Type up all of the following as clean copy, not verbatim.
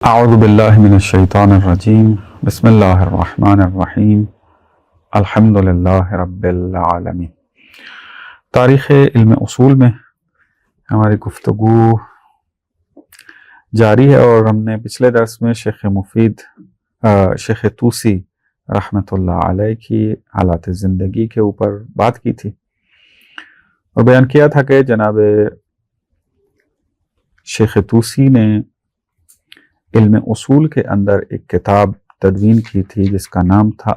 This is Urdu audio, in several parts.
اعوذ باللہ من الشیطان الرجیم بسم اللہ الرحمن الرحیم الحمد للہ رب العالمین۔ تاریخ علم اصول میں ہماری گفتگو جاری ہے اور ہم نے پچھلے درس میں شیخ طوسی رحمۃ اللہ علیہ کی حالات زندگی کے اوپر بات کی تھی اور بیان کیا تھا کہ جناب شیخ طوسی نے علم اصول کے اندر ایک کتاب تدوین کی تھی جس کا نام تھا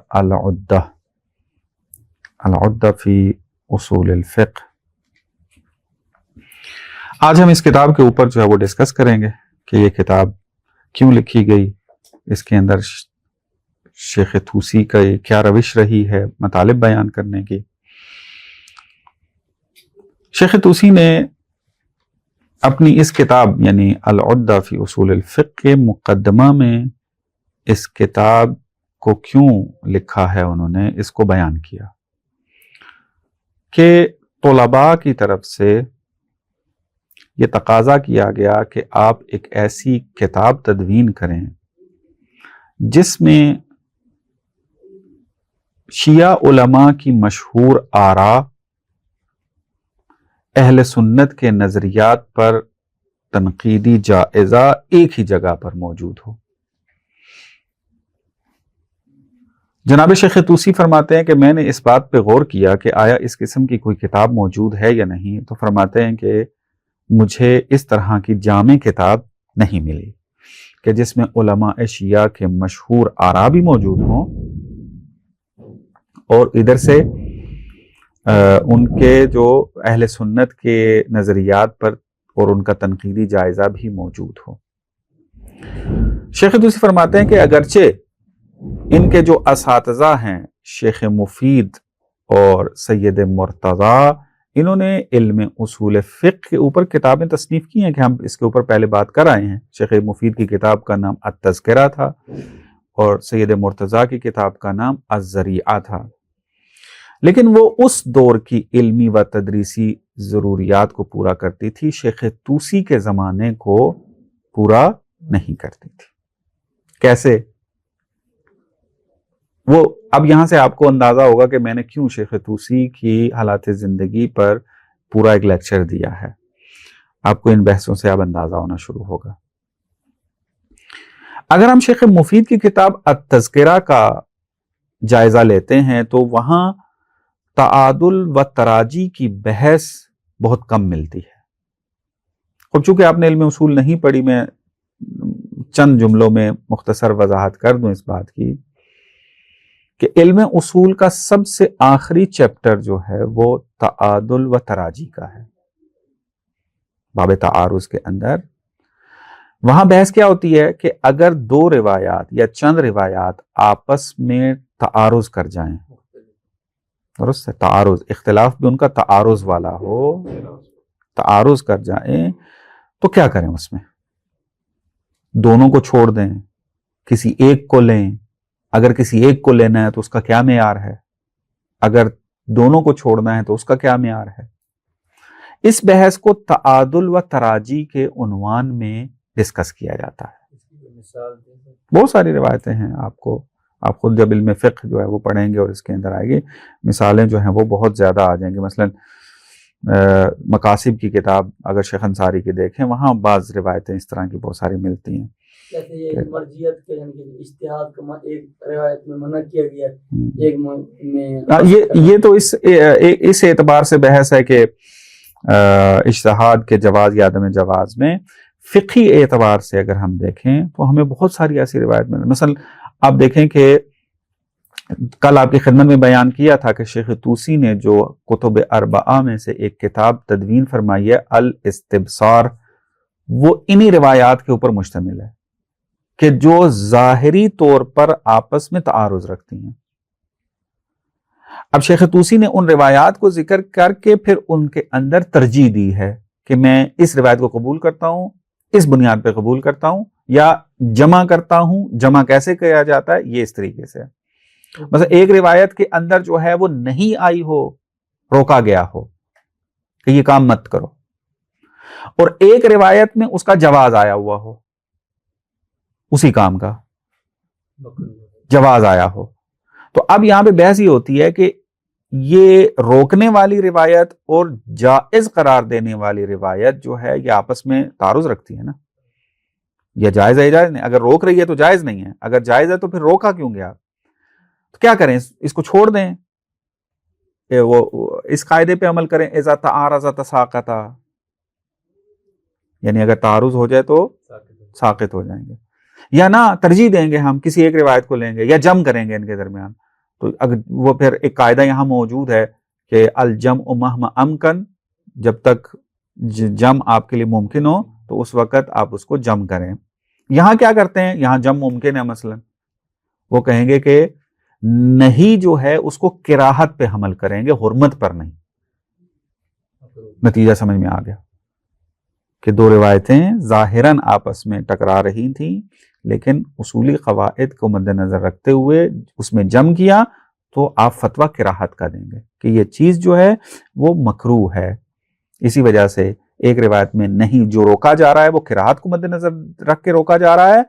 العدہ فی اصول الفقہ۔ آج ہم اس کتاب کے اوپر جو ہے وہ ڈسکس کریں گے کہ یہ کتاب کیوں لکھی گئی، اس کے اندر شیخ طوسی کا کیا روش رہی ہے مطالب بیان کرنے کی۔ شیخ طوسی نے اپنی اس کتاب یعنی العدہ فی اصول الفقہ کے مقدمہ میں اس کتاب کو کیوں لکھا ہے، انہوں نے اس کو بیان کیا کہ طلباء کی طرف سے یہ تقاضا کیا گیا کہ آپ ایک ایسی کتاب تدوین کریں جس میں شیعہ علماء کی مشہور آراء، اہل سنت کے نظریات پر تنقیدی جائزہ ایک ہی جگہ پر موجود ہو۔ جناب شیخ طوسی فرماتے ہیں کہ میں نے اس بات پہ غور کیا کہ آیا اس قسم کی کوئی کتاب موجود ہے یا نہیں، تو فرماتے ہیں کہ مجھے اس طرح کی جامع کتاب نہیں ملی کہ جس میں علماء شیعہ کے مشہور آراء بھی موجود ہوں اور ادھر سے ان کے جو اہل سنت کے نظریات پر اور ان کا تنقیدی جائزہ بھی موجود ہو۔ شیخ طوسی فرماتے ہیں کہ اگرچہ ان کے جو اساتذہ ہیں شیخ مفید اور سید مرتضیٰ، انہوں نے علم اصول فقہ کے اوپر کتابیں تصنیف کی ہیں کہ ہم اس کے اوپر پہلے بات کر آئے ہیں۔ شیخ مفید کی کتاب کا نام التذکرہ تھا اور سید مرتضیٰ کی کتاب کا نام الذریعہ تھا، لیکن وہ اس دور کی علمی و تدریسی ضروریات کو پورا کرتی تھی، شیخ طوسی کے زمانے کو پورا نہیں کرتی تھی۔ کیسے؟ وہ اب یہاں سے آپ کو اندازہ ہوگا کہ میں نے کیوں شیخ طوسی کی حالات زندگی پر پورا ایک لیکچر دیا ہے، آپ کو ان بحثوں سے اب اندازہ ہونا شروع ہوگا۔ اگر ہم شیخ مفید کی کتاب التذکرہ کا جائزہ لیتے ہیں تو وہاں تعادل و تراجی کی بحث بہت کم ملتی ہے، اور چونکہ آپ نے علم اصول نہیں پڑھی، میں چند جملوں میں مختصر وضاحت کر دوں اس بات کی کہ علم اصول کا سب سے آخری چیپٹر جو ہے وہ تعادل و تراجی کا ہے، باب تعارض کے اندر۔ وہاں بحث کیا ہوتی ہے کہ اگر دو روایات یا چند روایات آپس میں تعارض کر جائیں، درست ہے، تعارض، اختلاف بھی ان کا تعارض والا ہو، تعارض کر جائیں تو کیا کریں؟ اس میں دونوں کو چھوڑ دیں، کسی ایک کو لیں؟ اگر کسی ایک کو لینا ہے تو اس کا کیا معیار ہے؟ اگر دونوں کو چھوڑنا ہے تو اس کا کیا معیار ہے؟ اس بحث کو تعادل و تراجی کے عنوان میں ڈسکس کیا جاتا ہے۔ بہت ساری روایتیں ہیں، آپ خود جب علم فقہ جو ہے وہ پڑھیں گے اور اس کے اندر آئے گی، مثالیں جو ہیں وہ بہت زیادہ آ جائیں گی۔ مثلا مقاصد کی کتاب اگر شیخ انصاری کی دیکھیں، وہاں بعض روایتیں اس طرح کی بہت ساری ملتی ہیں۔ جیسے یہ مرجیت کے یعنی اجتہاد کا ایک روایت میں منع کیا گیا، ایک میں یہ تو اس اعتبار سے بحث ہے کہ اجتہاد کے جواز یا عدم جواز میں فقہی اعتبار سے اگر ہم دیکھیں تو ہمیں بہت ساری ایسی روایت ملیں۔ مثلا آپ دیکھیں کہ کل آپ کی خدمت میں بیان کیا تھا کہ شیخ طوسی نے جو کتب اربعہ میں سے ایک کتاب تدوین فرمائی ہے الاستبصار، وہ انہی روایات کے اوپر مشتمل ہے کہ جو ظاہری طور پر آپس میں تعارض رکھتی ہیں۔ اب شیخ طوسی نے ان روایات کو ذکر کر کے پھر ان کے اندر ترجیح دی ہے کہ میں اس روایت کو قبول کرتا ہوں، اس بنیاد پہ قبول کرتا ہوں، یا جمع کرتا ہوں۔ جمع کیسے کیا جاتا ہے؟ یہ اس طریقے سے، مثلا ایک روایت کے اندر جو ہے وہ نہیں آئی ہو، روکا گیا ہو کہ یہ کام مت کرو، اور ایک روایت میں اس کا جواز آیا ہوا ہو، اسی کام کا جواز آیا ہو. تو اب یہاں پہ بحث یہ ہوتی ہے کہ یہ روکنے والی روایت اور جائز قرار دینے والی روایت جو ہے یہ آپس میں تعارض رکھتی ہے نا. یہ جائز ہے جائز نہیں, اگر روک رہی ہے تو جائز نہیں ہے, اگر جائز ہے تو پھر روکا کیوں گیا؟ تو کیا کریں, اس کو چھوڑ دیں, وہ اس قاعدے پہ عمل کریں, اذا تعارض تساقطا, یعنی اگر تعارض ہو جائے تو ساقط ہو جائیں گے, یا نہ ترجیح دیں گے ہم کسی ایک روایت کو لیں گے یا جم کریں گے ان کے درمیان. تو اگر وہ پھر ایک قاعدہ یہاں موجود ہے کہ الجمع مہما امکن, جب تک جم آپ کے لیے ممکن ہو تو اس وقت آپ اس کو جم کریں. یہاں کیا کرتے ہیں, یہاں جم ممکن ہے, مثلا وہ کہیں گے کہ نہیں جو ہے اس کو کراہت پہ حمل کریں گے, حرمت پر نہیں. نتیجہ سمجھ میں آ گیا کہ دو روایتیں ظاہراً آپس میں ٹکرا رہی تھیں, لیکن اصولی قواعد کو مد نظر رکھتے ہوئے اس میں جم کیا تو آپ فتویٰ کراہت کا دیں گے کہ یہ چیز جو ہے وہ مکروہ ہے. اسی وجہ سے ایک روایت میں نہیں جو روکا جا رہا ہے وہ کراہت کو مد نظر رکھ کے روکا جا رہا ہے,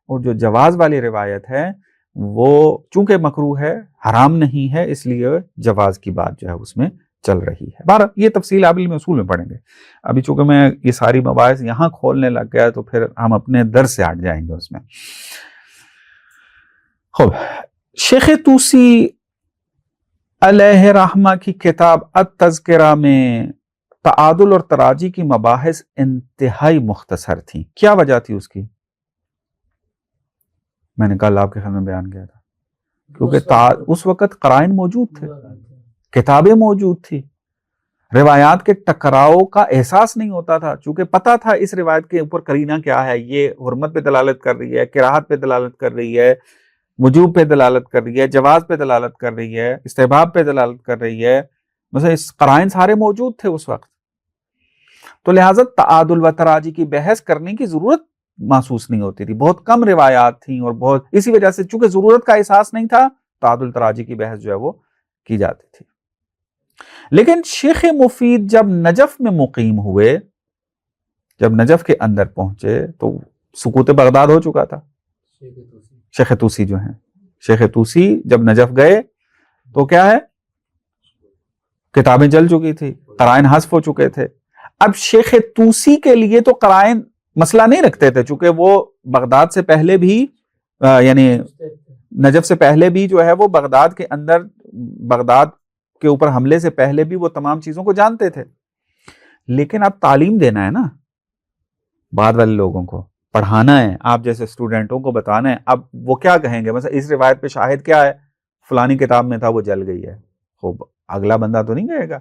اور جو جواز والی روایت ہے وہ چونکہ مکروہ ہے, حرام نہیں ہے, اس لیے جواز کی بات جو ہے اس میں چل رہی ہے. بہرحال یہ تفصیل آپ علم اصول میں پڑھیں گے. ابھی چونکہ میں یہ ساری مباحث یہاں کھولنے لگ گیا تو پھر ہم اپنے درس سے ہٹ جائیں گے اس میں. خوب, شیخ طوسی علیہ رحمہ کی کتاب التذکرہ میں تعادل اور تراجی کی مباحث انتہائی مختصر تھیں. کیا وجہ تھی اس کی؟ میں نے کل آپ کے خیال میں بیان کیا تھا, کیونکہ اس وقت قرائن موجود تھے, کتابیں موجود تھی, روایات کے ٹکراؤ کا احساس نہیں ہوتا تھا, چونکہ پتا تھا اس روایت کے اوپر قرینہ کیا ہے, یہ حرمت پہ دلالت کر رہی ہے, کراہت پہ دلالت کر رہی ہے, وجوب پہ دلالت کر رہی ہے, جواز پہ دلالت کر رہی ہے, استحباب پہ دلالت کر رہی ہے, مثلا اس قرائن سارے موجود تھے اس وقت. تو لہٰذا تعادل و تراجی کی بحث کرنے کی ضرورت محسوس نہیں ہوتی تھی, بہت کم روایات تھیں, اور بہت اسی وجہ سے چونکہ ضرورت کا احساس نہیں تھا تعادل تراجی کی بحث جو ہے وہ کی جاتی تھی. لیکن شیخ مفید جب نجف میں مقیم ہوئے, جب نجف کے اندر پہنچے تو سکوت بغداد ہو چکا تھا. شیخ طوسی جو ہیں, شیخ طوسی جب نجف گئے تو کیا ہے, کتابیں چل چکی تھی, قرائن حذف ہو چکے تھے. اب شیخ طوسی کے لیے تو قرائن مسئلہ نہیں رکھتے تھے, چونکہ وہ بغداد سے پہلے بھی یعنی نجف سے پہلے بھی جو ہے وہ بغداد کے اندر, بغداد کے اوپر حملے سے پہلے بھی وہ تمام چیزوں کو جانتے تھے. لیکن اب تعلیم دینا ہے نا, بعد والے لوگوں کو پڑھانا ہے, آپ جیسے اسٹوڈنٹوں کو بتانا ہے. اب وہ کیا کہیں گے, مثلا اس روایت پہ شاہد کیا ہے, فلانی کتاب میں تھا وہ جل گئی ہے. خوب اگلا بندہ تو نہیں کہے گا,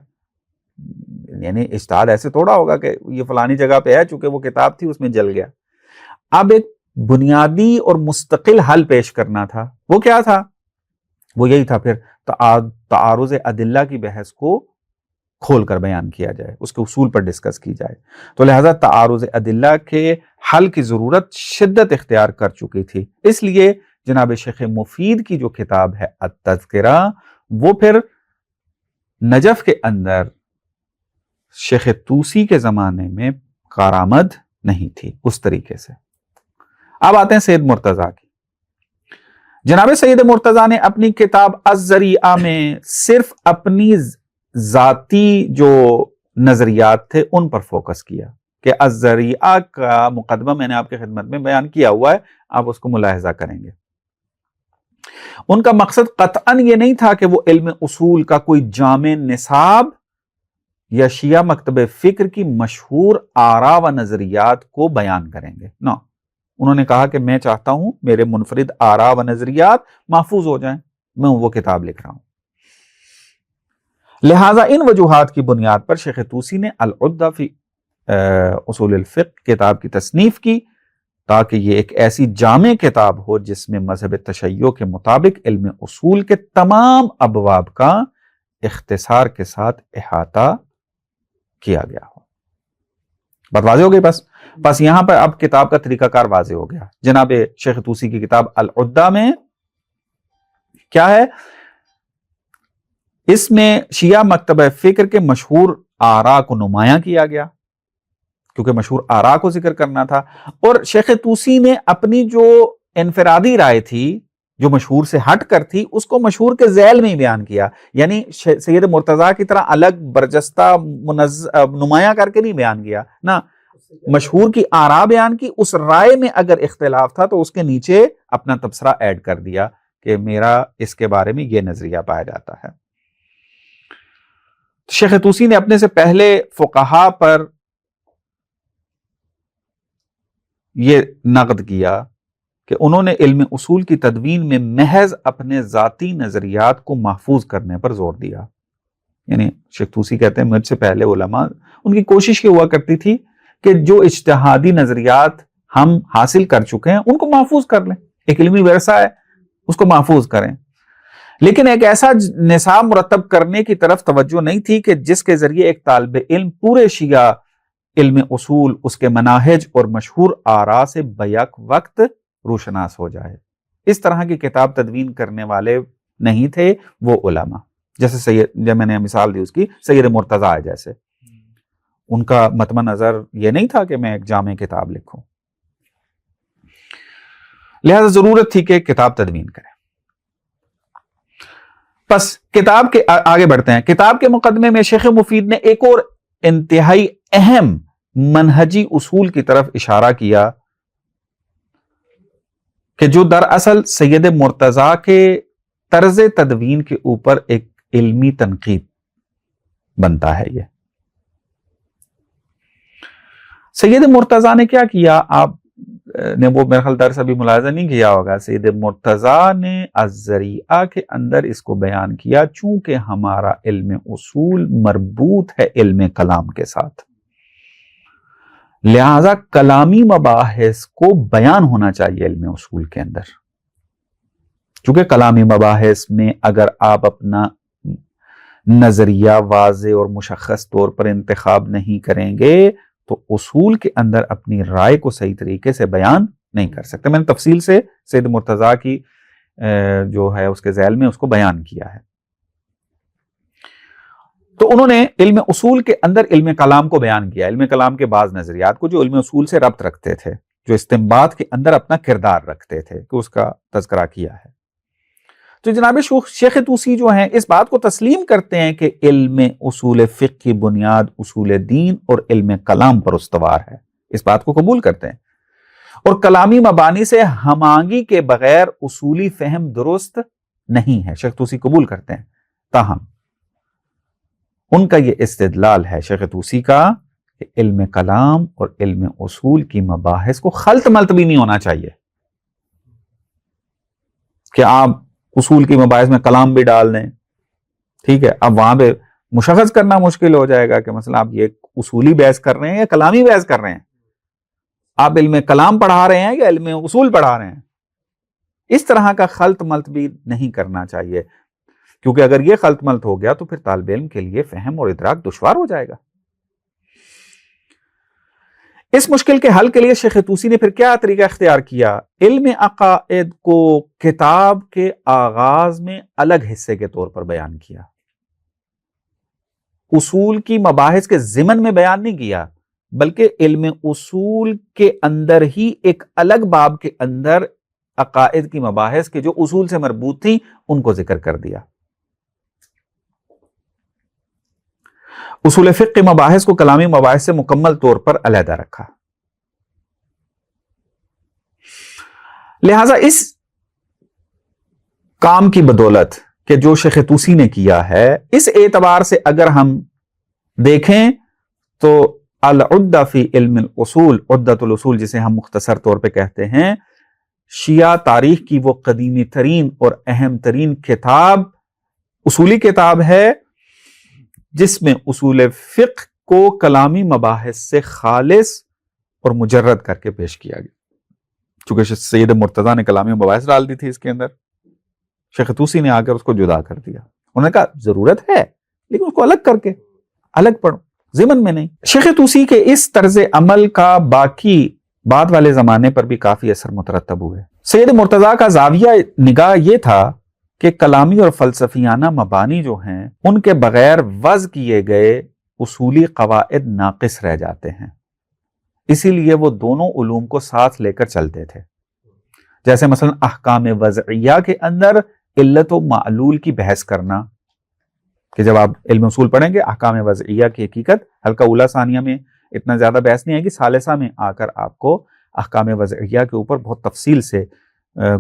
یعنی اجتہاد ایسے تھوڑا ہوگا کہ یہ فلانی جگہ پہ ہے چونکہ وہ کتاب تھی اس میں جل گیا. اب ایک بنیادی اور مستقل حل پیش کرنا تھا. وہ کیا تھا؟ وہ یہی تھا پھر تعارض ادلہ کی بحث کو کھول کر بیان کیا جائے, اس کے اصول پر ڈسکس کی جائے. تو لہذا تعارض ادلہ کے حل کی ضرورت شدت اختیار کر چکی تھی. اس لیے جناب شیخ مفید کی جو کتاب ہے التذکرہ, وہ پھر نجف کے اندر شیخ طوسی کے زمانے میں کارآمد نہیں تھی اس طریقے سے. اب آتے ہیں سید مرتضیٰ کی. جناب سید مرتضیٰ نے اپنی کتاب الذریعہ میں صرف اپنی ذاتی جو نظریات تھے ان پر فوکس کیا, کہ الذریعہ کا مقدمہ میں نے آپ کی خدمت میں بیان کیا ہوا ہے, آپ اس کو ملاحظہ کریں گے. ان کا مقصد قطعاً یہ نہیں تھا کہ وہ علم اصول کا کوئی جامع نصاب یا شیعہ مکتب فکر کی مشہور آراء و نظریات کو بیان کریں گے. نو, انہوں نے کہا کہ میں چاہتا ہوں میرے منفرد آراء و نظریات محفوظ ہو جائیں, میں وہ کتاب لکھ رہا ہوں. لہٰذا ان وجوہات کی بنیاد پر شیخ طوسی نے العدہ فی اصول الفقہ کتاب کی تصنیف کی, تاکہ یہ ایک ایسی جامع کتاب ہو جس میں مذہب تشیع کے مطابق علم اصول کے تمام ابواب کا اختصار کے ساتھ احاطہ کیا گیا ہو. بات واضح ہو گئی. بس یہاں پر اب کتاب کا طریقہ کار واضح ہو گیا. جناب شیخ طوسی کی کتاب العدہ میں کیا ہے, اس میں شیعہ مکتبہ فکر کے مشہور آراء کو نمایاں کیا گیا کیونکہ مشہور آراء کو ذکر کرنا تھا. اور شیخ طوسی نے اپنی جو انفرادی رائے تھی جو مشہور سے ہٹ کر تھی اس کو مشہور کے ذیل میں ہی بیان کیا. یعنی سید مرتضیٰ کی طرح الگ برجستہ نمایاں کر کے نہیں بیان کیا نہ، مشہور کی آراء بیان کی، اس رائے میں اگر اختلاف تھا تو اس کے نیچے اپنا تبصرہ ایڈ کر دیا کہ میرا اس کے بارے میں یہ نظریہ پایا جاتا ہے. شیخ طوسی نے اپنے سے پہلے فقہا پر یہ نقد کیا کہ انہوں نے علم اصول کی تدوین میں محض اپنے ذاتی نظریات کو محفوظ کرنے پر زور دیا. یعنی شیخ طوسی کہتے ہیں مجھ سے پہلے علماء ان کی کوشش یہ ہوا کرتی تھی کہ جو اجتہادی نظریات ہم حاصل کر چکے ہیں ان کو محفوظ کر لیں، ایک علمی ورثہ ہے اس کو محفوظ کریں، لیکن ایک ایسا نصاب مرتب کرنے کی طرف توجہ نہیں تھی کہ جس کے ذریعے ایک طالب علم پورے شیعہ علم اصول، اس کے مناہج اور مشہور آراء سے بیک وقت روشناس ہو جائے. اس طرح کی کتاب تدوین کرنے والے نہیں تھے وہ علماء، جیسے جب میں نے مثال دی اس کی سید مرتضیٰ ہے، جیسے ان کا مطمع نظر یہ نہیں تھا کہ میں ایک جامع کتاب لکھوں، لہذا ضرورت تھی کہ کتاب تدوین کریں. پس کتاب کے آگے بڑھتے ہیں. کتاب کے مقدمے میں شیخ مفید نے ایک اور انتہائی اہم منہجی اصول کی طرف اشارہ کیا کہ جو دراصل سید مرتضیٰ کے طرز تدوین کے اوپر ایک علمی تنقید بنتا ہے. یہ سید مرتضیٰ نے کیا کیا؟ آپ نے وہ میرے خیال درس ابھی ملاحظہ نہیں کیا ہوگا. سید مرتضیٰ نے الذریعہ کے اندر اس کو بیان کیا چونکہ ہمارا علم اصول مربوط ہے علم کلام کے ساتھ، لہذا کلامی مباحث کو بیان ہونا چاہیے علم اصول کے اندر. چونکہ کلامی مباحث میں اگر آپ اپنا نظریہ واضح اور مشخص طور پر انتخاب نہیں کریں گے تو اصول کے اندر اپنی رائے کو صحیح طریقے سے بیان نہیں کر سکتے. میں نے تفصیل سے سید مرتضیٰ کی جو ہے اس کے ذیل میں اس کو بیان کیا ہے. تو انہوں نے علم اصول کے اندر علم کلام کو بیان کیا، علم کلام کے بعض نظریات کو جو علم اصول سے ربط رکھتے تھے، جو استنباط کے اندر اپنا کردار رکھتے تھے، کہ اس کا تذکرہ کیا ہے. تو جناب شیخ طوسی جو ہیں اس بات کو تسلیم کرتے ہیں کہ علم اصول فقہ کی بنیاد اصول دین اور علم کلام پر استوار ہے، اس بات کو قبول کرتے ہیں، اور کلامی مبانی سے ہم آہنگی کے بغیر اصولی فہم درست نہیں ہے. شیخ طوسی قبول کرتے ہیں. تاہم ان کا یہ استدلال ہے شیخ طوسی کا کہ علم کلام اور علم اصول کی مباحث کو خلط ملط بھی نہیں ہونا چاہیے کہ آپ اصول کی مباحث میں کلام بھی ڈال دیں. ٹھیک ہے، اب وہاں پہ مشخص کرنا مشکل ہو جائے گا کہ مثلا آپ یہ اصولی بحث کر رہے ہیں یا کلامی بحث کر رہے ہیں، آپ علم کلام پڑھا رہے ہیں یا علم اصول پڑھا رہے ہیں. اس طرح کا خلط ملط بھی نہیں کرنا چاہیے، کیونکہ اگر یہ خلط ملط ہو گیا تو پھر طالب علم کے لیے فہم اور ادراک دشوار ہو جائے گا. اس مشکل کے حل کے لیے شیخ طوسی نے پھر کیا طریقہ اختیار کیا؟ علم عقائد کو کتاب کے آغاز میں الگ حصے کے طور پر بیان کیا، اصول کی مباحث کے ضمن میں بیان نہیں کیا، بلکہ علم اصول کے اندر ہی ایک الگ باب کے اندر عقائد کی مباحث کے جو اصول سے مربوط تھی ان کو ذکر کر دیا. اصول فقہ کے مباحث کو کلامی مباحث سے مکمل طور پر علیحدہ رکھا. لہذا اس کام کی بدولت کہ جو شیخ طوسی نے کیا ہے، اس اعتبار سے اگر ہم دیکھیں تو العدہ فی علم الاصول، عدۃ الاصول جسے ہم مختصر طور پہ کہتے ہیں، شیعہ تاریخ کی وہ قدیمی ترین اور اہم ترین کتاب، اصولی کتاب ہے جس میں اصول فقہ کو کلامی مباحث سے خالص اور مجرد کر کے پیش کیا گیا. چونکہ سید مرتضیٰ نے کلامی مباحث ڈال دی تھی اس کے اندر، شیخ طوسی نے آ کر اس کو جدا کر دیا. انہوں نے کہا ضرورت ہے لیکن اس کو الگ کر کے الگ پڑھو، ضمن میں نہیں. شیخ طوسی کے اس طرز عمل کا باقی بعد والے زمانے پر بھی کافی اثر مترتب ہوئے. سید مرتضیٰ کا زاویہ نگاہ یہ تھا کہ کلامی اور فلسفیانہ مبانی جو ہیں ان کے بغیر وضع کیے گئے اصولی قواعد ناقص رہ جاتے ہیں. اسی لیے وہ دونوں علوم کو ساتھ لے کر چلتے تھے. جیسے مثلا احکام وضعیہ کے اندر علت و معلول کی بحث کرنا، کہ جب آپ علم اصول پڑھیں گے احکام وضعیہ کی حقیقت، حلقہ اولا ثانیہ میں اتنا زیادہ بحث نہیں آئے گی، ثالثہ میں آ کر آپ کو احکام وضعیہ کے اوپر بہت تفصیل سے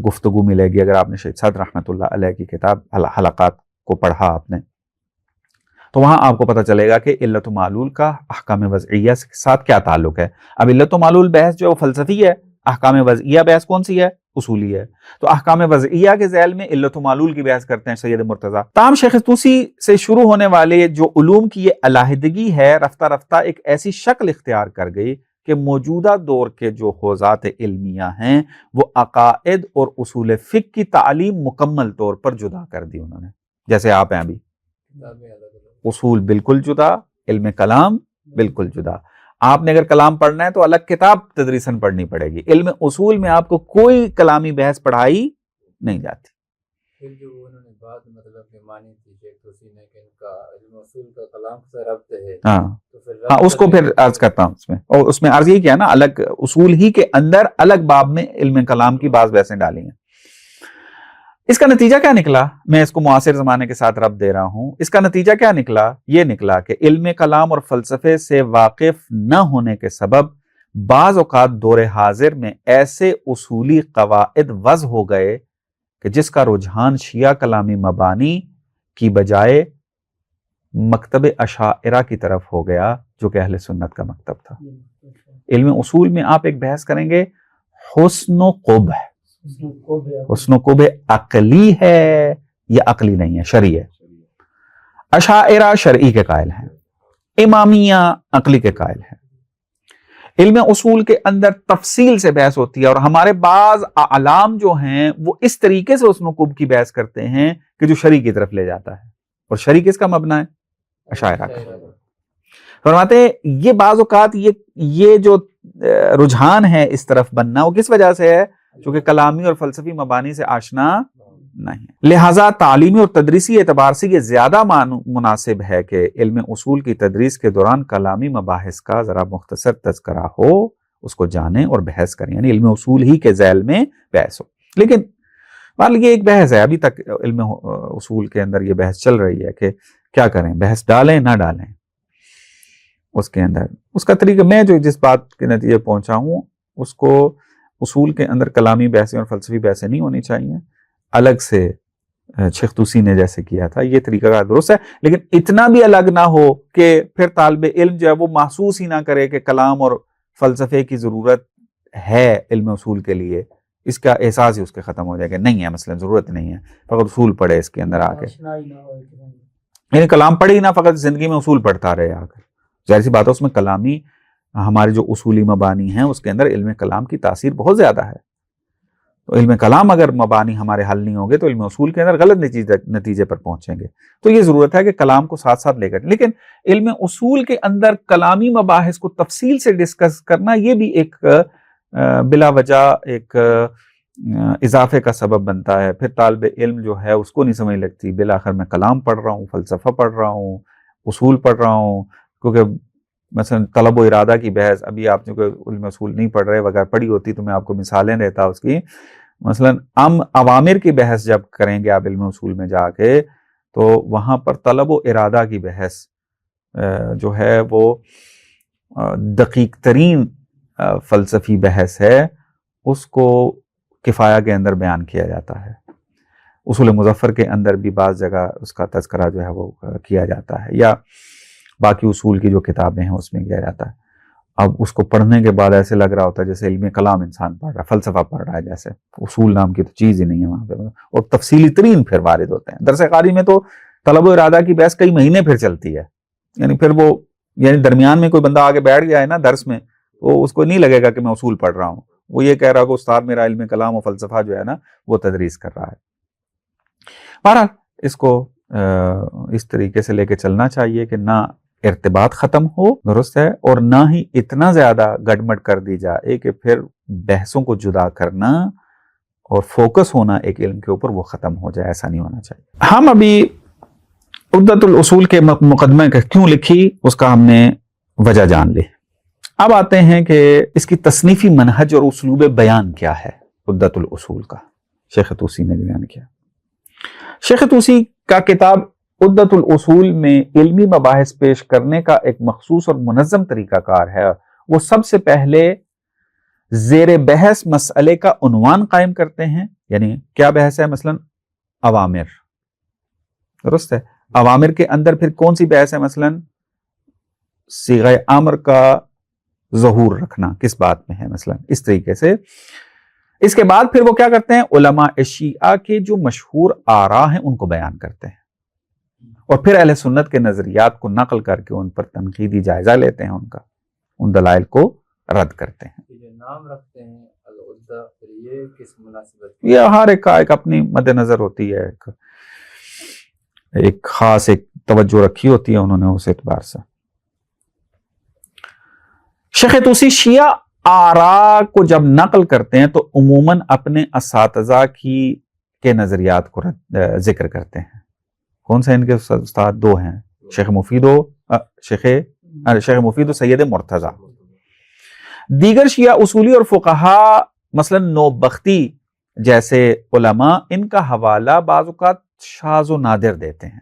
گفتگو ملے گی. اگر آپ نے شہید صدر رحمۃ اللہ علیہ کی کتاب حلقات کو پڑھا آپ نے، تو وہاں آپ کو پتہ چلے گا کہ علت و معلول کا احکام وضعیہ کے ساتھ کیا تعلق ہے. اب علت و معلول بحث جو فلسفی ہے، احکام وضعیہ بحث کون سی ہے؟ اصولی ہے. تو احکام وضعیہ کے ذیل میں علت و معلول کی بحث کرتے ہیں سید مرتضیٰ. تاہم شیخ طوسی سے شروع ہونے والے جو علوم کی یہ علیحدگی ہے، رفتہ رفتہ ایک ایسی شکل اختیار کر گئی کہ موجودہ دور کے جو حوزات علمیہ ہیں وہ عقائد اور اصول فقہ کی تعلیم مکمل طور پر جدا کر دی انہوں نے. جیسے آپ ہیں ابھی، اصول بالکل جدا، علم کلام بالکل جدا. آپ نے اگر کلام پڑھنا ہے تو الگ کتاب تدریساً پڑھنی پڑے گی. علم اصول میں آپ کو کوئی کلامی بحث پڑھائی نہیں جاتی. پھر جو انہوں نے بات مطلب کہ مانی تھی شیخ طوسی نے کہ ان کا علم اصول کا کلام سے ربط ہے، تو پھر اس کو پھر عرض کرتا ہوں اس میں، اور اس میں عرض یہ کیا نا، الگ اصول ہی کے اندر الگ باب میں علم کلام کی بعض بحثیں ڈالی ہیں. اس کا نتیجہ کیا نکلا؟ میں اس کو معاصر زمانے کے ساتھ ربط دے رہا ہوں. اس کا نتیجہ کیا نکلا؟ یہ نکلا کہ علم کلام اور فلسفے سے واقف نہ ہونے کے سبب بعض اوقات دور حاضر میں ایسے اصولی قواعد وضع ہو گئے کہ جس کا رجحان شیعہ کلامی مبانی کی بجائے مکتب اشاعرہ کی طرف ہو گیا، جو کہ اہل سنت کا مکتب تھا. علم اصول میں آپ ایک بحث کریں گے حسن و قبح. حسن و قبح عقلی ہے یا عقلی نہیں ہے؟ شرعی ہے. اشاعرہ شرعی کے قائل ہیں، امامیہ عقلی کے قائل ہیں. علم اصول کے اندر تفصیل سے بحث ہوتی ہے، اور ہمارے بعض اعلام جو ہیں وہ اس طریقے سے حسن و قبح کی بحث کرتے ہیں کہ جو شرعی کی طرف لے جاتا ہے. اور شرعی کس کا مبنی ہے؟ اشاعرہ کا. فرماتے ہیں یہ بعض اوقات یہ جو رجحان ہے اس طرف بننا، وہ کس وجہ سے ہے؟ چونکہ کلامی اور فلسفی مبانی سے آشنا نہیں ہے. لہٰذا تعلیمی اور تدریسی اعتبار سے یہ زیادہ مناسب ہے کہ علم اصول کی تدریس کے دوران کلامی مباحث کا ذرا مختصر تذکرہ ہو، اس کو جانیں اور بحث کریں، یعنی علم اصول ہی کے ذیل میں بحث ہو. لیکن یہ ایک بحث ہے، ابھی تک علم اصول کے اندر یہ بحث چل رہی ہے کہ کیا کریں، بحث ڈالیں نہ ڈالیں. اس کے اندر اس کا طریقہ، میں جو جس بات کے نتیجے پہنچا ہوں اس کو، اصول کے اندر کلامی بحثیں اور فلسفی بحثیں نہیں ہونی چاہیے. الگ سے شیخ طوسی نے جیسے کیا تھا یہ طریقہ کا درست ہے، لیکن اتنا بھی الگ نہ ہو کہ پھر طالب علم جو ہے وہ محسوس ہی نہ کرے کہ کلام اور فلسفے کی ضرورت ہے علم اصول کے لیے. اس کا احساس ہی اس کے ختم ہو جائے گا، نہیں ہے مثلا ضرورت نہیں ہے، فقط اصول پڑھے اس کے اندر آ کے، یعنی کلام پڑھے ہی نہ، فقط زندگی میں اصول پڑھتا رہے آ کر. ظاہر سی بات ہے اس میں کلامی ہمارے جو اصولی مبانی ہیں اس کے اندر علم کلام کی تاثیر بہت زیادہ ہے. تو علم کلام اگر مبانی ہمارے حل نہیں ہوگے تو علم اصول کے اندر غلط نتیجے پر پہنچیں گے. تو یہ ضرورت ہے کہ کلام کو ساتھ ساتھ لے کر، لیکن علم اصول کے اندر کلامی مباحث کو تفصیل سے ڈسکس کرنا یہ بھی ایک بلا وجہ ایک اضافے کا سبب بنتا ہے. پھر طالب علم جو ہے اس کو نہیں سمجھ لگتی، بالآخر میں کلام پڑھ رہا ہوں، فلسفہ پڑھ رہا ہوں، اصول پڑھ رہا ہوں. کیونکہ مثلا طلب و ارادہ کی بحث، ابھی آپ جو علم اصول نہیں پڑھ رہے، اگر پڑھی ہوتی تو میں آپ کو مثالیں دیتا اس کی. مثلا عوامر کی بحث جب کریں گے آپ علم اصول میں جا کے، تو وہاں پر طلب و ارادہ کی بحث جو ہے وہ دقیق ترین فلسفی بحث ہے، اس کو کفایہ کے اندر بیان کیا جاتا ہے. اصول مظفر کے اندر بھی بعض جگہ اس کا تذکرہ جو ہے وہ کیا جاتا ہے، یا باقی اصول کی جو کتابیں ہیں اس میں کیا جاتا ہے. اب اس کو پڑھنے کے بعد ایسے لگ رہا ہوتا ہے جیسے علم کلام انسان پڑھ رہا ہے، فلسفہ پڑھ رہا ہے، جیسے اصول نام کی تو چیز ہی نہیں ہے وہاں پہ. اور تفصیلی ترین پھر وارد ہوتے ہیں. درس قاری میں تو طلب و ارادہ کی بحث کئی مہینے پھر چلتی ہے، یعنی پھر وہ یعنی درمیان میں کوئی بندہ آگے بیٹھ گیا ہے نا درس میں، وہ اس کو نہیں لگے گا کہ میں اصول پڑھ رہا ہوں، وہ یہ کہہ رہا کہ استاد میرا علم کلام و فلسفہ جو ہے نا وہ تدریس کر رہا ہے. بہرحال اس کو اس طریقے سے لے کے چلنا چاہیے کہ نہ ارتباط ختم ہو، درست ہے، اور نہ ہی اتنا زیادہ گڈمڈ کر دی جائے کہ پھر بحثوں کو جدا کرنا اور فوکس ہونا ایک علم کے اوپر وہ ختم ہو جائے. ایسا نہیں ہونا چاہیے. ہم ابھی عدت الاصول کے مقدمے کا کیوں لکھی اس کا ہم نے وجہ جان لی. اب آتے ہیں کہ اس کی تصنیفی منہج اور اسلوب بیان کیا ہے عدۃ الاصول کا، شیخ طوسی نے بیان کیا۔ شیخ طوسی کا کتاب عدۃ الاصول میں علمی مباحث پیش کرنے کا ایک مخصوص اور منظم طریقہ کار ہے۔ وہ سب سے پہلے زیر بحث مسئلے کا عنوان قائم کرتے ہیں، یعنی کیا بحث ہے، مثلا اوامر، درست ہے، اوامر کے اندر پھر کون سی بحث ہے، مثلا صیغہ امر کا ظہور رکھنا کس بات میں ہے، مثلا اس طریقے سے۔ اس کے بعد پھر وہ کیا کرتے ہیں، علماء شیعہ کے جو مشہور آراء ہیں ان کو بیان کرتے ہیں، اور پھر اہل سنت کے نظریات کو نقل کر کے ان پر تنقیدی جائزہ لیتے ہیں، ان کا ان دلائل کو رد کرتے ہیں۔ یہ نام رکھتے ہیں العدہ، یہ کس مناسبت؟ یہ ہر ایک کا ایک اپنی مد نظر ہوتی ہے، ایک خاص ایک توجہ رکھی ہوتی ہے انہوں نے اس اعتبار سے۔ شیخ طوسی شیعہ آراء کو جب نقل کرتے ہیں تو عموماً اپنے اساتذہ کے نظریات کو ذکر کرتے ہیں۔ کون سے ان کے استاد؟ دو ہیں، شیخ مفید و سید مرتضی۔ دیگر شیعہ اصولی اور فقہا مثلا نوبختی جیسے علماء ان کا حوالہ بعض اوقات شاذ و نادر دیتے ہیں،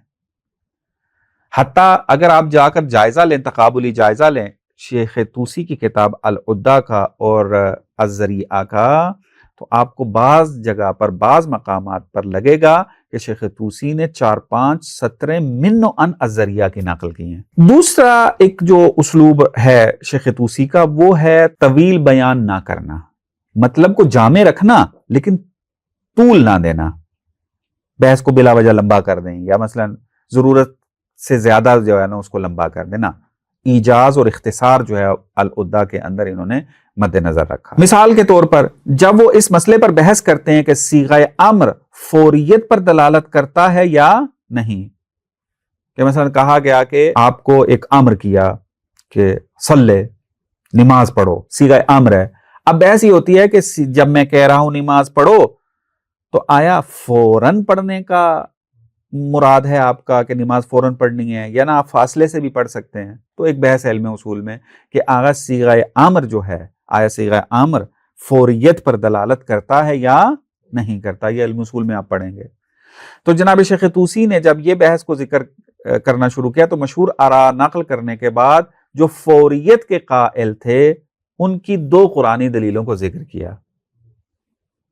حتیٰ اگر آپ جا کر جائزہ لیں، تقابلی جائزہ لیں شیخ طوسی کی کتاب العدہ کا اور الذریعہ کا، تو آپ کو بعض جگہ پر بعض مقامات پر لگے گا کہ شیخ طوسی نے 4-5 سطریں من و ان الذریعہ کی نقل کی ہیں۔ دوسرا ایک جو اسلوب ہے شیخ طوسی کا وہ ہے طویل بیان نہ کرنا، مطلب کو جامع رکھنا لیکن طول نہ دینا، بحث کو بلا وجہ لمبا کر دیں یا مثلا ضرورت سے زیادہ جو ہے نا اس کو لمبا کر دینا۔ ایجاز اور اختصار جو ہے العدہ کے اندر انہوں نے مد نظر رکھا۔ مثال کے طور پر جب وہ اس مسئلے پر بحث کرتے ہیں کہ صیغہ امر فوریت پر دلالت کرتا ہے یا نہیں، کہ مثلا کہا گیا کہ آپ کو ایک امر کیا کہ صلی، نماز پڑھو، صیغہ امر ہے۔ اب بحث یہ ہوتی ہے کہ جب میں کہہ رہا ہوں نماز پڑھو تو آیا فوراً پڑھنے کا مراد ہے آپ کا کہ نماز فوراً پڑھنی ہے، یا نہ آپ فاصلے سے بھی پڑھ سکتے ہیں؟ تو ایک بحث علم اصول میں کہ آغا صیغہ امر جو ہے، آیا صیغہ امر فوریت پر دلالت کرتا ہے یا نہیں کرتا، یہ علم اصول میں آپ پڑھیں گے۔ تو جناب شیخ طوسی نے جب یہ بحث کو ذکر کرنا شروع کیا تو مشہور آراء نقل کرنے کے بعد جو فوریت کے قائل تھے ان کی 2 قرآنی دلیلوں کو ذکر کیا،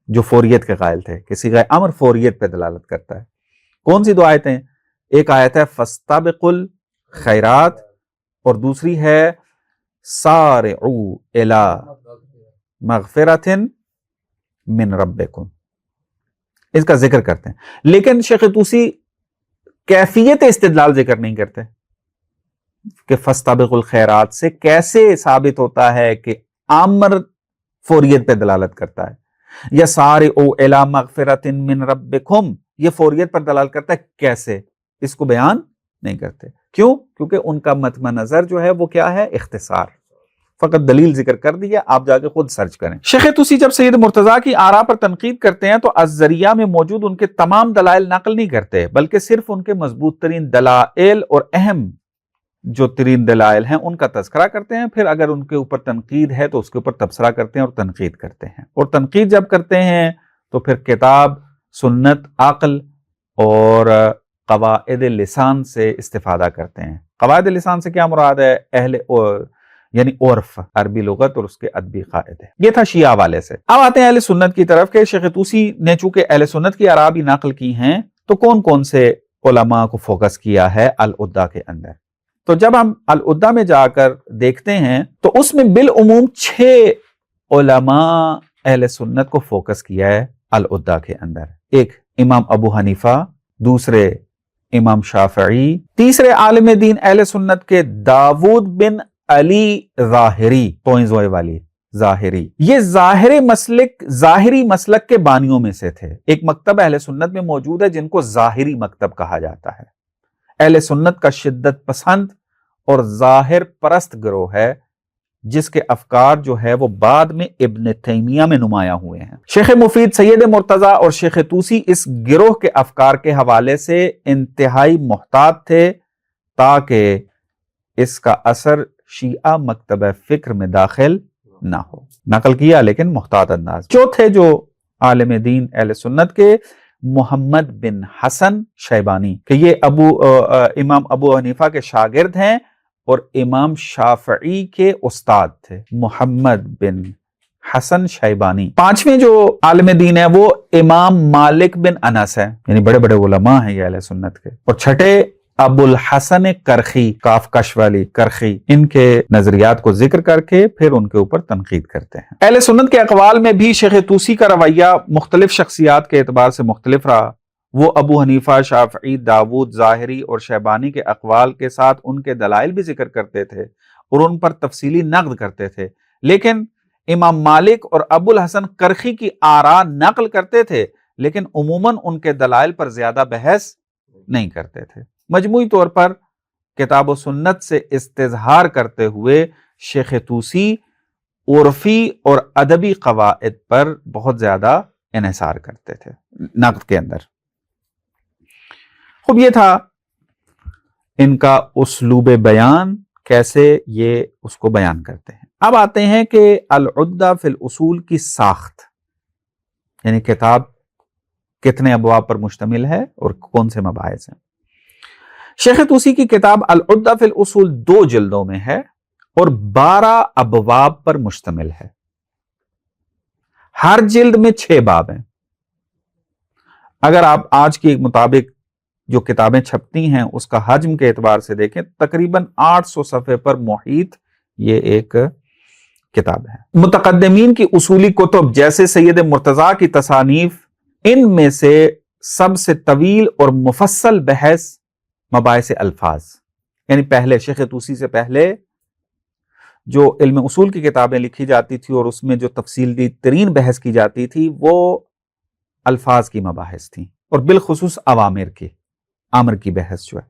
جو فوریت کے قائل تھے کہ صیغہ امر فوریت پہ دلالت کرتا ہے۔ کون سی 2 آیتیں؟ ایک آیت ہے فاستبقوا الخیرات اور دوسری ہے سارعوا الی مغفرۃ من ربکم، اس کا ذکر کرتے ہیں۔ لیکن شیخ طوسی کیفیت استدلال ذکر نہیں کرتے کہ فاستبقوا الخیرات سے کیسے ثابت ہوتا ہے کہ امر فوریت پہ دلالت کرتا ہے، یا سارعوا الی مغفرۃ من ربکم یہ فوریت پر دلالت کرتا ہے، کیسے؟ اس کو بیان نہیں کرتے۔ کیوں؟ کیونکہ ان کا مطمع نظر جو ہے وہ کیا ہے؟ اختصار، فقط دلیل ذکر کر دیا، آپ جا کے خود سرچ کریں۔ شیخ طوسی جب سید مرتضیٰ کی آراء پر تنقید کرتے ہیں تو الذریعہ میں موجود ان کے تمام دلائل نقل نہیں کرتے، بلکہ صرف ان کے مضبوط ترین دلائل اور اہم جو ترین دلائل ہیں ان کا تذکرہ کرتے ہیں، پھر اگر ان کے اوپر تنقید ہے تو اس کے اوپر تبصرہ کرتے ہیں اور تنقید کرتے ہیں، اور تنقید جب کرتے ہیں تو پھر کتاب، سنت، عقل اور قواعد لسان سے استفادہ کرتے ہیں۔ قواعد لسان سے کیا مراد ہے؟ یعنی عرف، عربی لغت اور اس کے ادبی قاعدے۔ یہ تھا شیعہ والے سے۔ اب آتے ہیں اہل سنت کی طرف کہ شیخ طوسی نے چونکہ اہل سنت کی آراء بھی نقل کی ہیں تو کون کون سے علماء کو فوکس کیا ہے العدہ کے اندر۔ تو جب ہم العدہ میں جا کر دیکھتے ہیں تو اس میں بالعموم 6 علماء اہل سنت کو فوکس کیا ہے العدہ کے اندر۔ ایک امام ابو حنیفہ، دوسرے امام شافعی، تیسرے عالم دین اہل سنت کے داود بن علی ظاہری، توئیں والی ظاہری، یہ ظاہری مسلک کے بانیوں میں سے تھے۔ ایک مکتب اہل سنت میں موجود ہے جن کو ظاہری مکتب کہا جاتا ہے۔ اہل سنت کا شدت پسند اور ظاہر پرست گروہ ہے جس کے افکار جو ہے وہ بعد میں ابن تیمیہ میں نمایاں ہوئے ہیں۔ شیخ مفید، سید مرتضی اور شیخ طوسی اس گروہ کے افکار کے حوالے سے انتہائی محتاط تھے تاکہ اس کا اثر شیعہ مکتبہ فکر میں داخل نہ ہو. نقل کیا لیکن محتاط انداز. چوتھے جو عالم دین اہل سنت کے محمد بن حسن شیبانی کہ یہ امام ابو حنیفہ کے شاگرد ہیں اور امام شافعی کے استاد تھے. محمد بن حسن شیبانی. پانچویں جو عالم دین ہے وہ امام مالک بن انس ہے، یعنی بڑے بڑے علماء ہیں یہ اہل سنت کے. اور چھٹے ابو الحسن کرخی، کاف کش والی کرخی، ان کے نظریات کو ذکر کر کے پھر ان کے اوپر تنقید کرتے ہیں. اہل سنت کے اقوال میں بھی شیخ طوسی کا رویہ مختلف شخصیات کے اعتبار سے مختلف رہا. وہ ابو حنیفہ، شافعی، داود ظاہری اور شیبانی کے اقوال کے ساتھ ان کے دلائل بھی ذکر کرتے تھے اور ان پر تفصیلی نقد کرتے تھے، لیکن امام مالک اور ابو الحسن کرخی کی آراء نقل کرتے تھے لیکن عموماً ان کے دلائل پر زیادہ بحث نہیں کرتے تھے. مجموعی طور پر کتاب و سنت سے استظہار کرتے ہوئے شیخ طوسی عرفی اور ادبی قواعد پر بہت زیادہ انحصار کرتے تھے نقد کے اندر. خوب یہ تھا ان کا اسلوب بیان، کیسے یہ اس کو بیان کرتے ہیں. اب آتے ہیں کہ العدہ فی الاصول کی ساخت، یعنی کتاب کتنے ابواب پر مشتمل ہے اور کون سے مباحث ہیں. شیخ طوسی کی کتاب العدہ فی الاصول 2 جلدوں میں ہے اور 12 ابواب پر مشتمل ہے. ہر جلد میں 6 باب ہیں. اگر آپ آج کے مطابق جو کتابیں چھپتی ہیں اس کا حجم کے اعتبار سے دیکھیں تقریباً 800 صفحے پر محیط یہ ایک کتاب ہے. متقدمین کی اصولی کتب جیسے سید مرتضیٰ کی تصانیف، ان میں سے سب سے طویل اور مفصل بحث مباحث الفاظ، یعنی پہلے شیخ طوسی سے پہلے جو علم اصول کی کتابیں لکھی جاتی تھی اور اس میں جو تفصیلی ترین بحث کی جاتی تھی وہ الفاظ کی مباحث تھیں اور بالخصوص امر کی بحث جو ہے.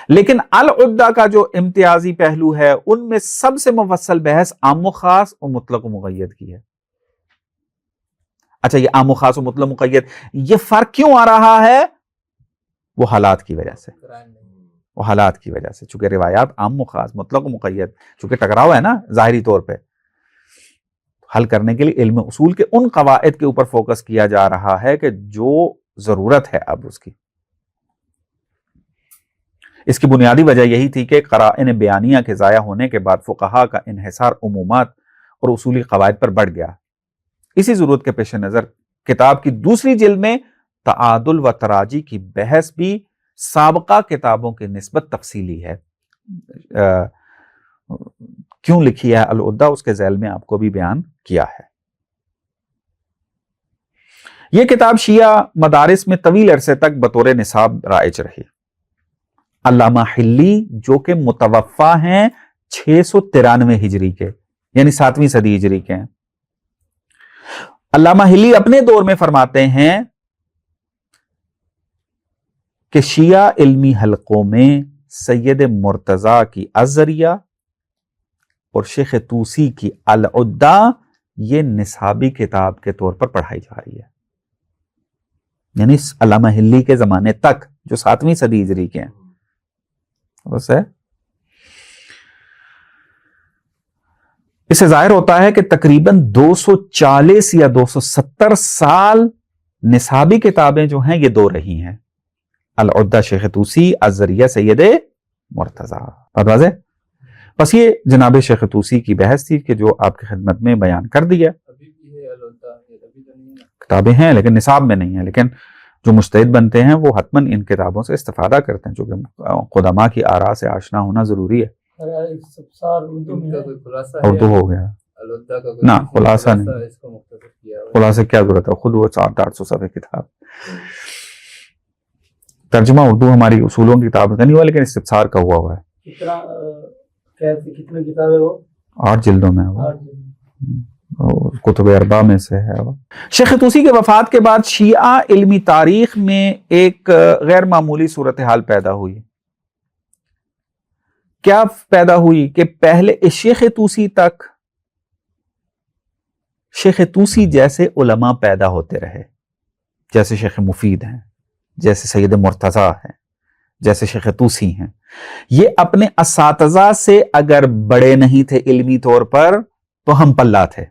لیکن العدہ کا جو امتیازی پہلو ہے ان میں سب سے مفصل بحث عام و خاص اور مطلق و مقید کی ہے. اچھا، یہ عام و خاص و مطلق مقید یہ فرق کیوں آ رہا ہے؟ وہ حالات کی وجہ سے، چونکہ روایات عام و خاص مطلق و مقید چونکہ ٹکراؤ ہے نا ظاہری طور پہ، حل کرنے کے لیے علم اصول کے ان قواعد کے اوپر فوکس کیا جا رہا ہے کہ جو ضرورت ہے اب اس کی. اس کی بنیادی وجہ یہی تھی کہ قرائن بیانیہ کے ضائع ہونے کے بعد فقہا کا انحصار عمومات اور اصولی قواعد پر بڑھ گیا. اسی ضرورت کے پیش نظر کتاب کی دوسری جلد میں تعادل و تراجی کی بحث بھی سابقہ کتابوں کی نسبت تفصیلی ہے. کیوں لکھی ہے العدہ اس کے ذیل میں آپ کو بھی بیان کیا ہے. یہ کتاب شیعہ مدارس میں طویل عرصے تک بطور نصاب رائج رہی. علامہ حلی جو کہ متوفا ہیں 693 ہجری کے، یعنی 7ویں صدی ہجری کے ہیں. علامہ حلی اپنے دور میں فرماتے ہیں کہ شیعہ علمی حلقوں میں سید مرتضیٰ کی الذریہ اور شیخ طوسی کی العدہ یہ نصابی کتاب کے طور پر پڑھائی جا رہی ہے. یعنی علامہ حلی کے زمانے تک جو 7ویں صدی ہجری کے ہیں. بس ہے اس سے ظاہر ہوتا ہے کہ تقریباً 240 یا 270 سال نصابی کتابیں جو ہیں یہ 2 رہی ہیں، العدہ شیخ طوسی، الذریہ سید مرتضیٰ. بات واضح؟ بس یہ جناب شیخ طوسی کی بحث تھی کہ جو آپ کی خدمت میں بیان کر دیا. کتابیں ہیں لیکن نصاب میں نہیں ہیں، لیکن جو مجتہد بنتے ہیں وہ حتماً ان کتابوں سے استفادہ کرتے ہیں چونکہ قدماء کی آراء سے آشنا ہونا ضروری ہے. اردو ہو گیا نہ خلاصہ نہیں، خلاصہ کیا ضرورت ہے، خود وہ 700-800 صفحے کتاب. ترجمہ اردو ہماری اصولوں کی کتاب کا نہیں ہوا لیکن استفسار کا ہوا ہے. کتنے کتابیں وہ 8 جلدوں میں کتب اربع میں سے ہے. شیخ طوسی کے وفات کے بعد شیعہ علمی تاریخ میں ایک غیر معمولی صورتحال پیدا ہوئی. کیا پیدا ہوئی کہ پہلے شیخ طوسی تک شیخ طوسی جیسے علماء پیدا ہوتے رہے، جیسے شیخ مفید ہیں، جیسے سید مرتضیٰ ہیں، جیسے شیخ طوسی ہیں، یہ اپنے اساتذہ سے اگر بڑے نہیں تھے علمی طور پر تو ہم پلہ تھے.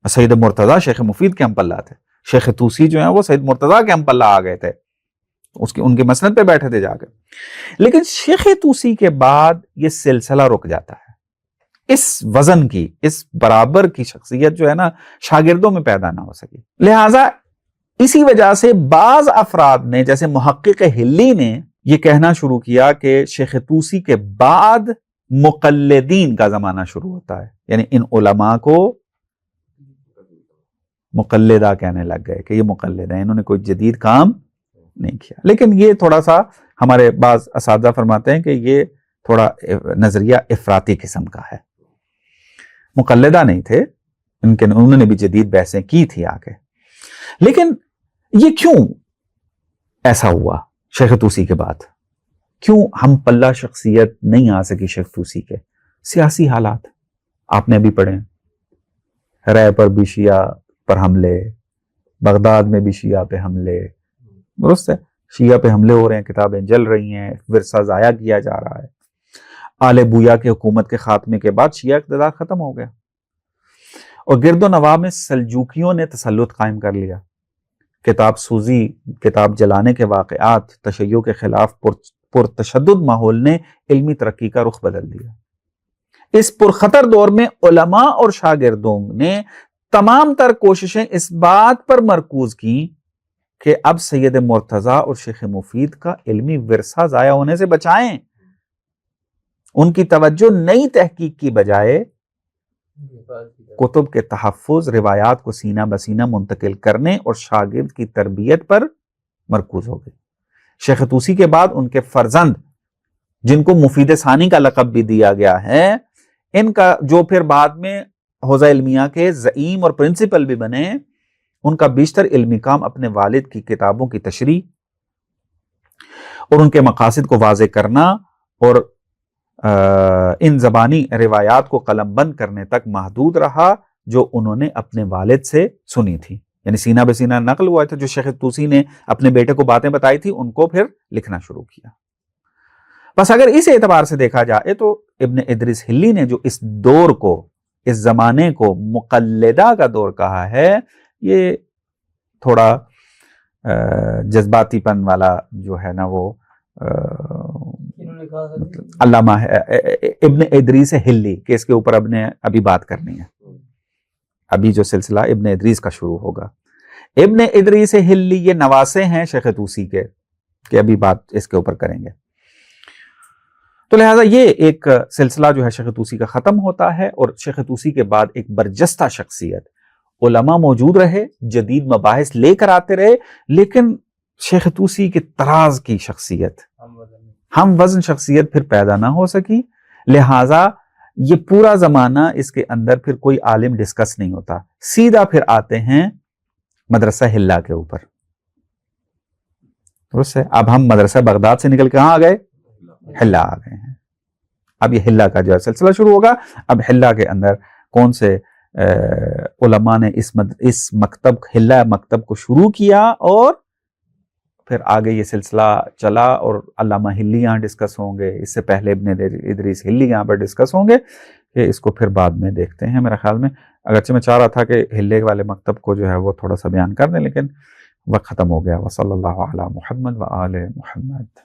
سید مرتضیٰ شیخ مفید کے ہم پلہ تھے. شیخ طوسی جو ہیں وہ سید مرتضیٰ کے ہم پلہ آ گئے تھے، ان کے مسند پہ بیٹھے تھے جا کے. لیکن شیخ طوسی کے بعد یہ سلسلہ رک جاتا ہے. اس وزن کی، اس برابر کی شخصیت جو ہے نا شاگردوں میں پیدا نہ ہو سکی. لہٰذا اسی وجہ سے بعض افراد نے، جیسے محقق ہلی نے یہ کہنا شروع کیا کہ شیخ طوسی کے بعد مقلدین کا زمانہ شروع ہوتا ہے، یعنی ان علماء کو مقلدہ کہنے لگ گئے کہ یہ مقلد ہیں، انہوں نے کوئی جدید کام نہیں کیا. لیکن یہ تھوڑا سا ہمارے بعض اساتذہ فرماتے ہیں کہ یہ تھوڑا نظریہ افراطی قسم کا ہے. مقلدہ نہیں تھے، انہوں نے بھی جدید بحثیں کی تھی آگے. لیکن یہ کیوں ایسا ہوا شیخ طوسی کے بعد؟ کیوں ہم پلہ شخصیت نہیں آ سکی شیخ طوسی کے؟ سیاسی حالات آپ نے ابھی پڑھے، رائے پر بھی شیعہ پر حملے، بغداد میں بھی شیعہ پہ حملے، درست ہے، شیعہ پہ حملے ہو رہے ہیں، کتابیں جل رہی ہیں، ورثہ ضائع کیا جا رہا ہے. آل بویا کی حکومت کے خاتمے کے بعد شیعہ اقتدار ختم ہو گیا اور گرد و نواح میں سلجوکیوں نے تسلط قائم کر لیا. کتاب سوزی، کتاب جلانے کے واقعات، تشیع کے خلاف پرتشدد ماحول نے علمی ترقی کا رخ بدل دیا. اس پرخطر دور میں علماء اور شاگردوں نے تمام تر کوششیں اس بات پر مرکوز کی کہ اب سید مرتضیٰ اور شیخ مفید کا علمی ورثہ ضائع ہونے سے بچائیں. ان کی توجہ نئی تحقیق کی بجائے کتب کے تحفظ، روایات کو سینہ بسینہ منتقل کرنے اور شاگرد کی تربیت پر مرکوز ہو گئی. شیخ طوسی کے بعد ان کے فرزند، جن کو مفید ثانی کا لقب بھی دیا گیا ہے، ان کا جو پھر بعد میں حوزہ علمیہ کے زعیم اور پرنسپل بھی بنے، ان کا بیشتر علمی کام اپنے والد کی کتابوں کی تشریح اور ان کے مقاصد کو واضح کرنا اور ان زبانی روایات کو قلم بند کرنے تک محدود رہا جو انہوں نے اپنے والد سے سنی تھی. یعنی سینہ بسینہ نقل ہوا تھا، جو شیخ طوسی نے اپنے بیٹے کو باتیں بتائی تھی ان کو پھر لکھنا شروع کیا. بس اگر اس اعتبار سے دیکھا جائے تو ابن ادریس ہلی نے جو اس دور کو، اس زمانے کو مقلدہ کا دور کہا ہے، یہ تھوڑا جذباتی پن والا جو ہے نا وہ علامہ ابن ادریس ہلی کہ اس کے اوپر اب نے ابھی بات کرنی ہے. ابھی جو سلسلہ ابن ادریس کا شروع ہوگا، ابن ادریس ہلی یہ نواسے ہیں شیخ طوسی کے، کہ ابھی بات اس کے اوپر کریں گے. تو لہٰذا یہ ایک سلسلہ جو ہے شیخ طوسی کا ختم ہوتا ہے اور شیخ طوسی کے بعد ایک برجستہ شخصیت، علماء موجود رہے، جدید مباحث لے کر آتے رہے، لیکن شیخ طوسی کی طراز کی شخصیت، ہم وزن شخصیت پھر پیدا نہ ہو سکی. لہٰذا یہ پورا زمانہ اس کے اندر پھر کوئی عالم ڈسکس نہیں ہوتا، سیدھا پھر آتے ہیں مدرسہ حلہ کے اوپر. درست ہے، اب ہم مدرسہ بغداد سے نکل کے کہاں آ گئے؟ حلہ آ گئے ہیں. اب یہ حلہ کا جو ہے سلسلہ شروع ہوگا. اب حلہ کے اندر کون سے علماء نے اس مکتب، حلہ مکتب کو شروع کیا، اور پھر آگے یہ سلسلہ چلا اور علامہ ہلی یہاں ڈسکس ہوں گے. اس سے پہلے ابن ادریس ہلی یہاں پر ڈسکس ہوں گے، کہ اس کو پھر بعد میں دیکھتے ہیں. میرے خیال میں اگرچہ میں چاہ رہا تھا کہ ہلے والے مکتب کو جو ہے وہ تھوڑا سا بیان کر دیں، لیکن وقت ختم ہو گیا. وصلی اللہ علی محمد و آل محمد.